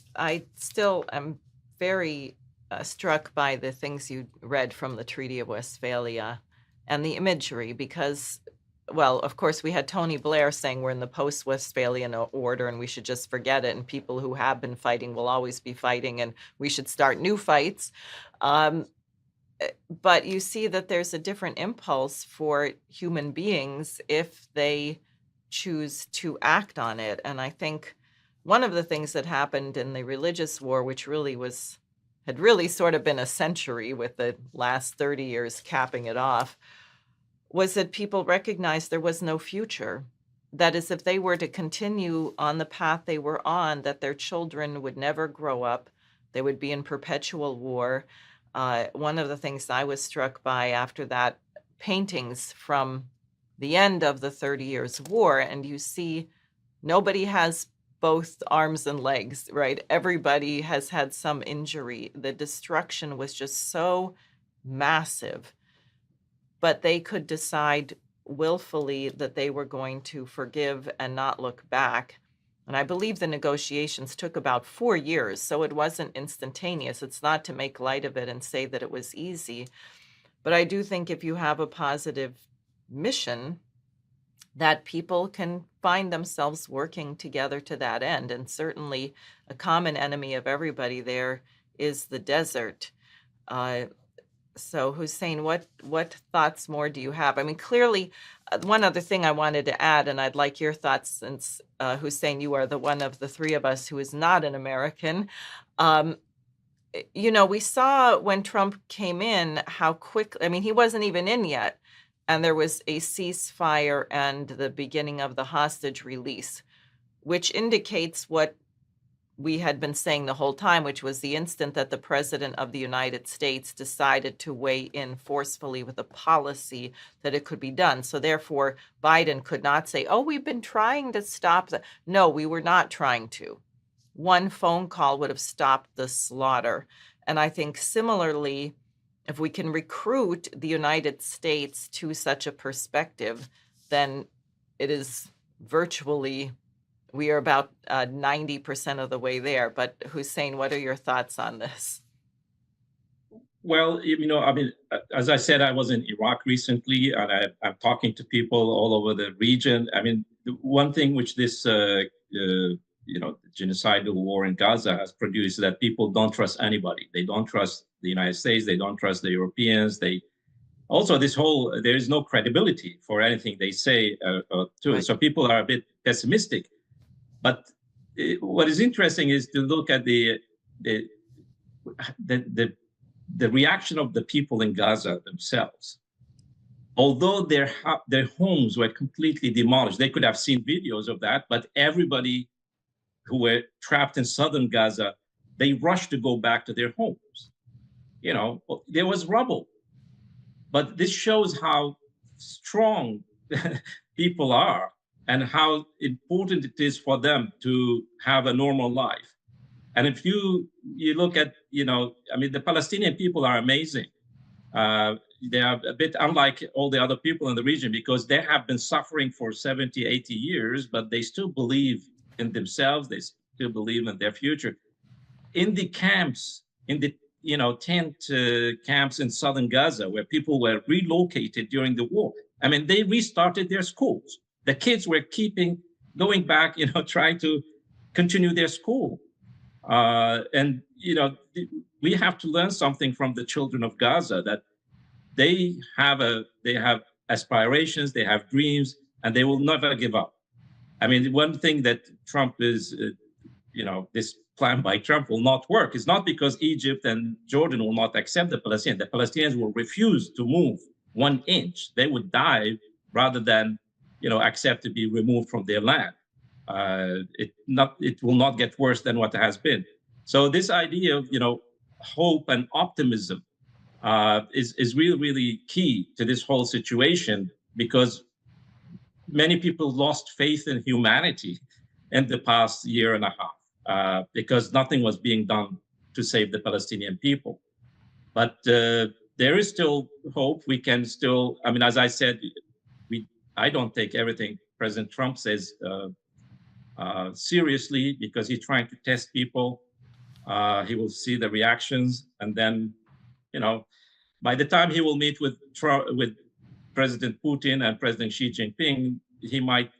still am very struck by the things you read from the Treaty of Westphalia and the imagery, because, well, of course, we had Tony Blair saying we're in the post-Westphalian order and we should just forget it, and people who have been fighting will always be fighting, and we should start new fights. But you see that there's a different impulse for human beings if they choose to act on it. And I think one of the things that happened in the religious war, which had really sort of been a century, with the last 30 years capping it off, was that people recognized there was no future. That is, if they were to continue on the path they were on, that their children would never grow up. They would be in perpetual war. One of the things I was struck by after that, paintings from the end of the 30 Years' War, and you see nobody has both arms and legs, right? Everybody has had some injury. The destruction was just so massive. But they could decide willfully that they were going to forgive and not look back. And I believe the negotiations took about 4 years, so it wasn't instantaneous. It's not to make light of it and say that it was easy. But I do think if you have a positive mission, that people can find themselves working together to that end. And certainly a common enemy of everybody there is the desert. So Hussein, what thoughts more do you have? I mean, clearly, one other thing I wanted to add, and I'd like your thoughts, since Hussein, you are the one of the three of us who is not an American. We saw when Trump came in how quickly, I mean, he wasn't even in yet, and there was a ceasefire and the beginning of the hostage release, which indicates what we had been saying the whole time, which was the instant that the president of the United States decided to weigh in forcefully with a policy, that it could be done. So therefore, Biden could not say, oh, we've been trying to stop that. No, we were not trying to. One phone call would have stopped the slaughter. And I think similarly, if we can recruit the United States to such a perspective, then it is virtually, we are about 90% of the way there. But Hussein, what are your thoughts on this? Well, I mean, as I said, I was in Iraq recently, and I'm talking to people all over the region. I mean, the one thing which this, genocidal war in Gaza has produced is that people don't trust anybody. They don't trust the United States. They don't trust the Europeans. They also this whole, there is no credibility for anything they say too. Right. So people are a bit pessimistic. But what is interesting is to look at the reaction of the people in Gaza themselves. Although their homes were completely demolished, they could have seen videos of that, but everybody who were trapped in southern Gaza, they rushed to go back to their homes. You know, there was rubble. But this shows how strong people are and how important it is for them to have a normal life. And if you look at, you know, I mean, the Palestinian people are amazing. They are a bit unlike all the other people in the region because they have been suffering for 70, 80 years, but they still believe in themselves. They still believe in their future. In the camps, in the tent camps in southern Gaza, where people were relocated during the war, I mean, they restarted their schools. The kids were going back, trying to continue their school. And, we have to learn something from the children of Gaza, that they have aspirations, they have dreams, and they will never give up. I mean, one thing that Trump is, this plan by Trump will not work. It's not because Egypt and Jordan will not accept the Palestinians. The Palestinians will refuse to move 1 inch. They would die rather than, accept to be removed from their land. It will not get worse than what has been. So this idea of, hope and optimism is really, really key to this whole situation, because many people lost faith in humanity in the past year and a half because nothing was being done to save the Palestinian people. But there is still hope. We can still, I mean, as I said, I don't take everything President Trump says seriously, because he's trying to test people. He will see the reactions, and then, by the time he will meet with President Putin and President Xi Jinping, he might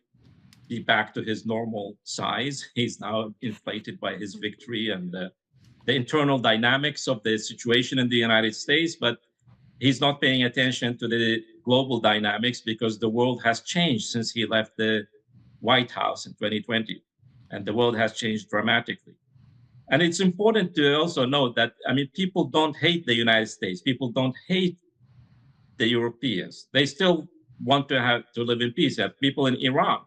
be back to his normal size. He's now inflated by his victory and the internal dynamics of the situation in the United States, but he's not paying attention to the global dynamics, because the world has changed since he left the White House in 2020, and the world has changed dramatically. And it's important to also note that, I mean, people don't hate the United States. People don't hate the Europeans. They still want to live in peace. People in Iran,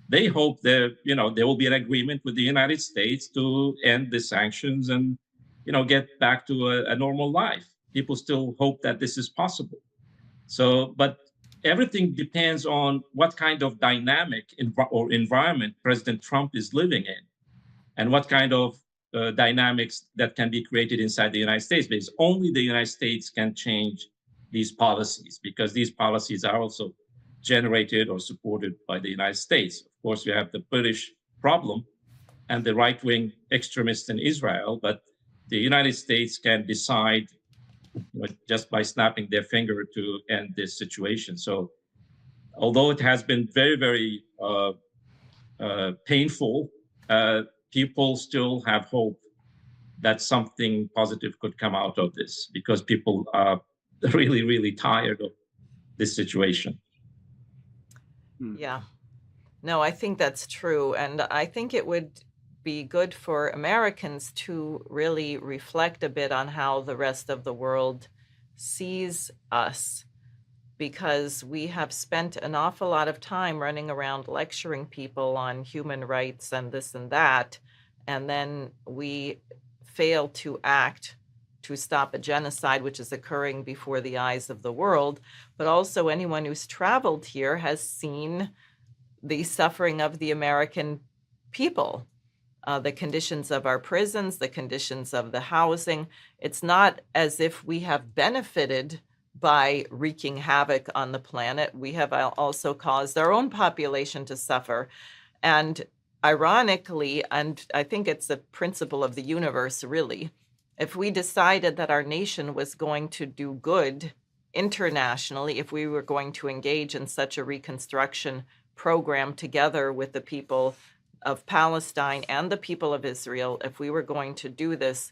they hope that, there will be an agreement with the United States to end the sanctions and, get back to a normal life. People still hope that this is possible. So, but everything depends on what kind of dynamic or environment President Trump is living in, and what kind of dynamics that can be created inside the United States, because only the United States can change these policies, because these policies are also generated or supported by the United States. Of course, we have the British problem and the right-wing extremists in Israel, but the United States can decide just by snapping their finger to end this situation. So although it has been very, very painful, people still have hope that something positive could come out of this, because people are really, really tired of this situation. Yeah. No, I think that's true. And I think it would be good for Americans to really reflect a bit on how the rest of the world sees us, because we have spent an awful lot of time running around lecturing people on human rights and this and that, and then we fail to act to stop a genocide which is occurring before the eyes of the world. But also, anyone who's traveled here has seen the suffering of the American people, the conditions of our prisons, the conditions of the housing. It's not as if we have benefited by wreaking havoc on the planet. We have also caused our own population to suffer. And ironically, and I think it's the principle of the universe, really, if we decided that our nation was going to do good internationally, if we were going to engage in such a reconstruction program together with the people of Palestine and the people of Israel, if we were going to do this,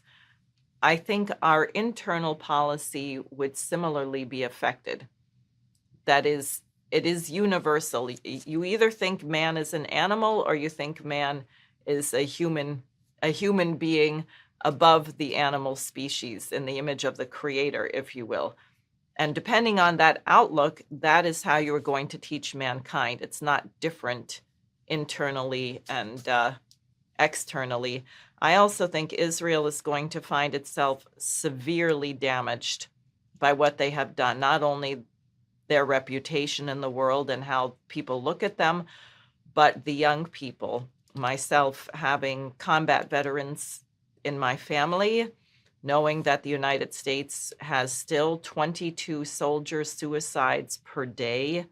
I think our internal policy would similarly be affected. it is universal. You either think man is an animal or you think man is a human being above the animal species in the image of the creator, if you will. And depending on that outlook, that is how you're going to teach mankind. It's not different internally and externally. I also think Israel is going to find itself severely damaged by what they have done, not only their reputation in the world and how people look at them, but the young people. Myself, having combat veterans in my family, knowing that the United States has still 22 soldier suicides per day,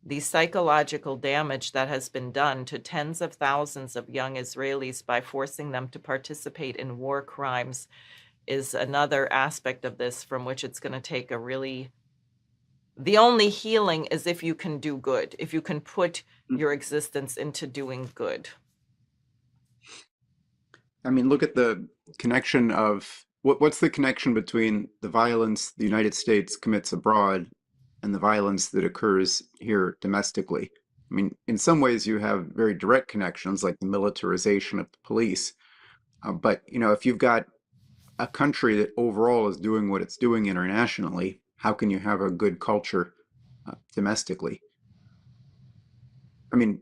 the psychological damage that has been done to tens of thousands of young Israelis by forcing them to participate in war crimes is another aspect of this from which it's going to take the only healing is if you can do good, if you can put your existence into doing good. I mean, look at the connection of what's the connection between the violence the United States commits abroad and the violence that occurs here domestically. I mean, in some ways you have very direct connections, like the militarization of the police. But, you know, if you've got a country that overall is doing what it's doing internationally, how can you have a good culture domestically? I mean,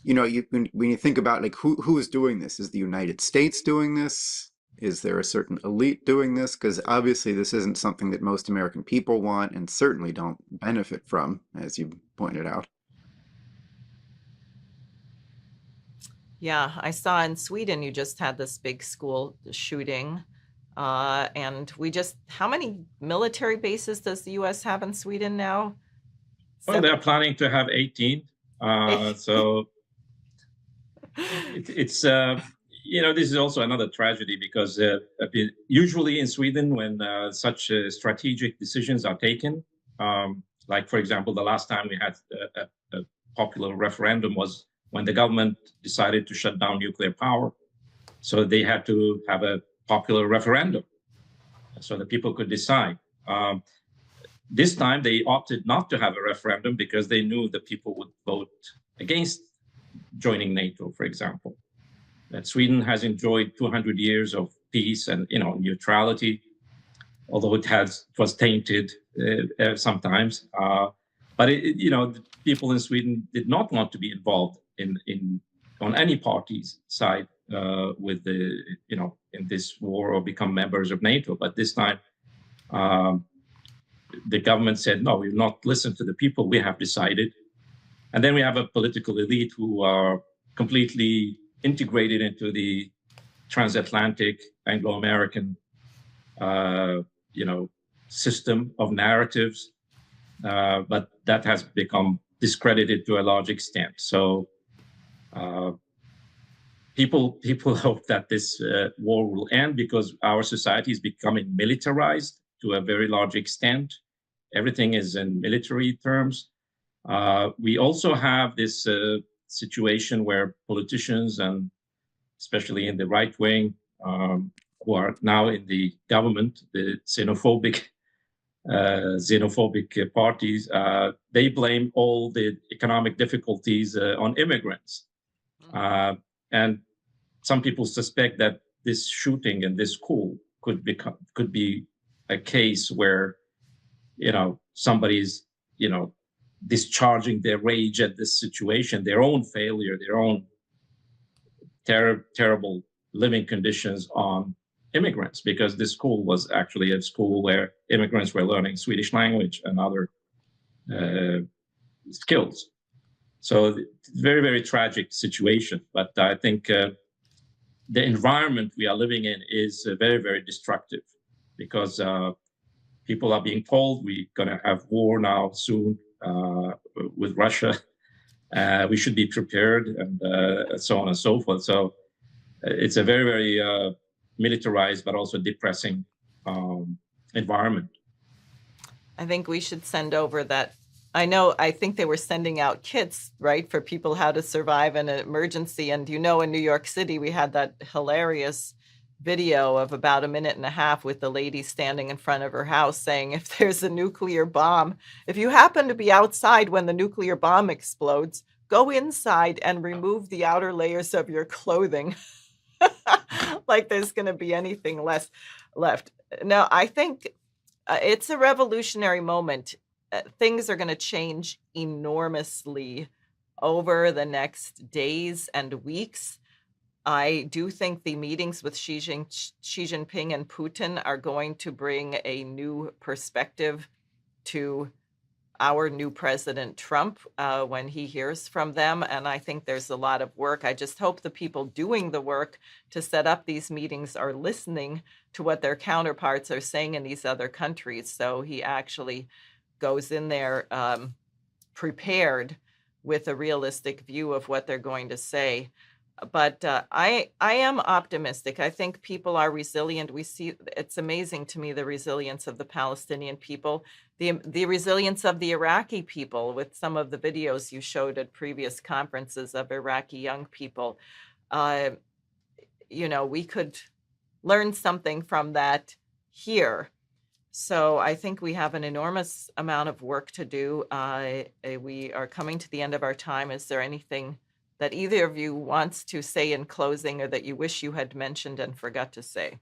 you know, when you think about like who is doing this, is the United States doing this? Is there a certain elite doing this? Because obviously this isn't something that most American people want and certainly don't benefit from, as you pointed out. Yeah, I saw in Sweden you just had this big school shooting. And how many military bases does the U.S. have in Sweden now? Well, they're planning to have 18. So it's you know, this is also another tragedy because usually in Sweden, when such strategic decisions are taken, like, for example, the last time we had a popular referendum was when the government decided to shut down nuclear power. So they had to have a popular referendum so that people could decide. This time they opted not to have a referendum because they knew that people would vote against joining NATO, for example. That Sweden has enjoyed 200 years of peace and, you know, neutrality, although it was tainted sometimes. But you know, the people in Sweden did not want to be involved on any party's side with the, you know, in this war or become members of NATO. But this time, the government said, no, we will not listen to the people, we have decided. And then we have a political elite who are completely integrated into the transatlantic Anglo-American, you know, system of narratives. But that has become discredited to a large extent. So people hope that this war will end because our society is becoming militarized to a very large extent. Everything is in military terms. We also have this situation where politicians, and especially in the right wing, who are now in the government, the xenophobic parties, they blame all the economic difficulties on immigrants. And some people suspect that this shooting in this school could be a case where, you know, somebody's, you know, discharging their rage at this situation, their own failure, their own terrible living conditions on immigrants, because this school was actually a school where immigrants were learning Swedish language and other skills. So it's a very, very tragic situation. But I think the environment we are living in is very, very destructive because people are being told we're going to have war now soon with Russia. We should be prepared, and so on and so forth. So it's a very, very militarized but also depressing environment. I think we should send over that. I think they were sending out kits, right, for people how to survive in an emergency. And, you know, in New York City, we had that hilarious video of about a minute and a half with the lady standing in front of her house saying, if there's a nuclear bomb, if you happen to be outside when the nuclear bomb explodes, go inside and remove the outer layers of your clothing. Like there's going to be anything less left. No, I think it's a revolutionary moment. Things are going to change enormously over the next days and weeks. I do think the meetings with Xi Jinping and Putin are going to bring a new perspective to our new President Trump when he hears from them. And I think there's a lot of work. I just hope the people doing the work to set up these meetings are listening to what their counterparts are saying in these other countries. So he actually goes in there prepared with a realistic view of what they're going to say. But I am optimistic. I think people are resilient. We see, it's amazing to me, the resilience of the Palestinian people, the resilience of the Iraqi people with some of the videos you showed at previous conferences of Iraqi young people. You know, we could learn something from that here. So I think we have an enormous amount of work to do. We are coming to the end of our time. Is there anything that either of you wants to say in closing or that you wish you had mentioned and forgot to say?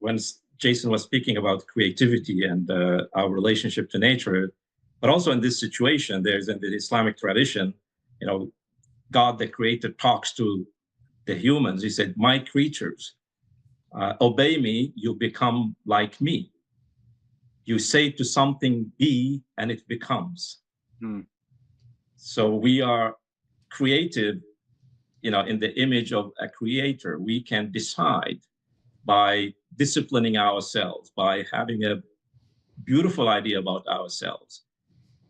When Jason was speaking about creativity and our relationship to nature, but also in this situation, there's in the Islamic tradition, you know, God, the creator, talks to the humans. He said, my creatures, obey me, you become like me. You say to something be, and it becomes. So we are created, you know, in the image of a creator. We can decide by disciplining ourselves, by having a beautiful idea about ourselves,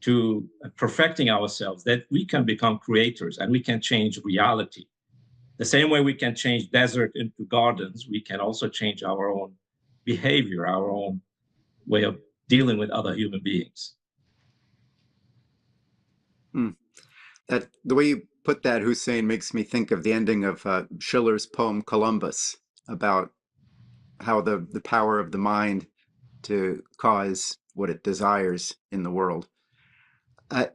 to perfecting ourselves, that we can become creators and we can change reality. The same way we can change desert into gardens, we can also change our own behavior, our own way of dealing with other human beings. That the way you put that, Hussein, makes me think of the ending of Schiller's poem Columbus, about how the power of the mind to cause what it desires in the world. I'd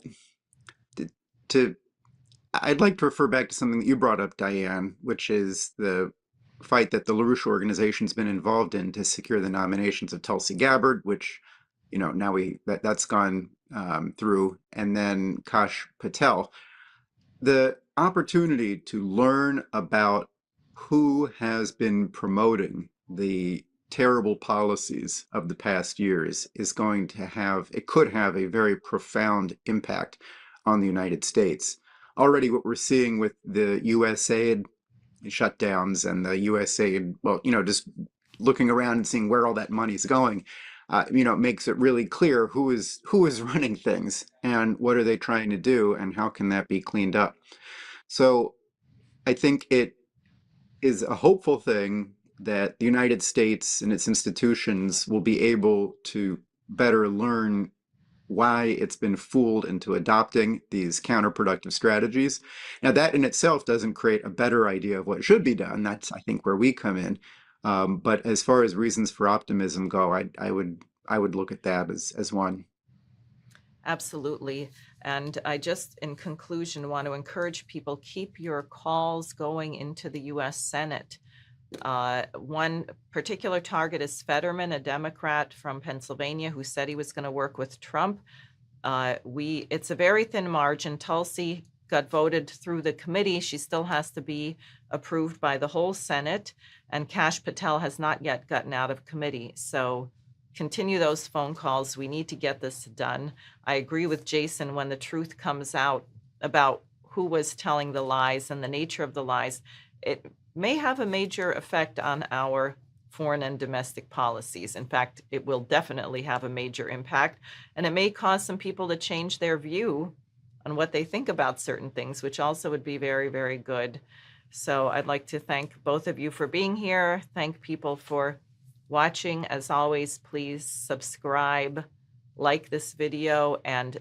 like to refer back to something that you brought up, Diane, which is the fight that the LaRouche organization's been involved in to secure the nominations of Tulsi Gabbard, which, you know, now that's gone through, and then Kash Patel. The opportunity to learn about who has been promoting the terrible policies of the past years is going to have, it could have a very profound impact on the United States. Already what we're seeing with the USAID shutdowns and the USAID, well, you know, just looking around and seeing where all that money's going, you know, makes it really clear who is running things and what are they trying to do and how can that be cleaned up. So I think it is a hopeful thing that the United States and its institutions will be able to better learn why it's been fooled into adopting these counterproductive strategies. Now, that in itself doesn't create a better idea of what should be done. That's, I think, where we come in. But as far as reasons for optimism go, I would look at that as one. Absolutely. And I just, in conclusion, want to encourage people, keep your calls going into the U.S. Senate. One particular target is Fetterman, a Democrat from Pennsylvania who said he was going to work with Trump. It's a very thin margin. Tulsi got voted through the committee. She still has to be approved by the whole Senate, and Kash Patel has not yet gotten out of committee. So continue those phone calls. We need to get this done. I agree with Jason, when the truth comes out about who was telling the lies and the nature of the lies, it may have a major effect on our foreign and domestic policies. In fact, it will definitely have a major impact, and it may cause some people to change their view on what they think about certain things, which also would be very, very good. So I'd like to thank both of you for being here. Thank people for watching. As always, please subscribe, like this video, and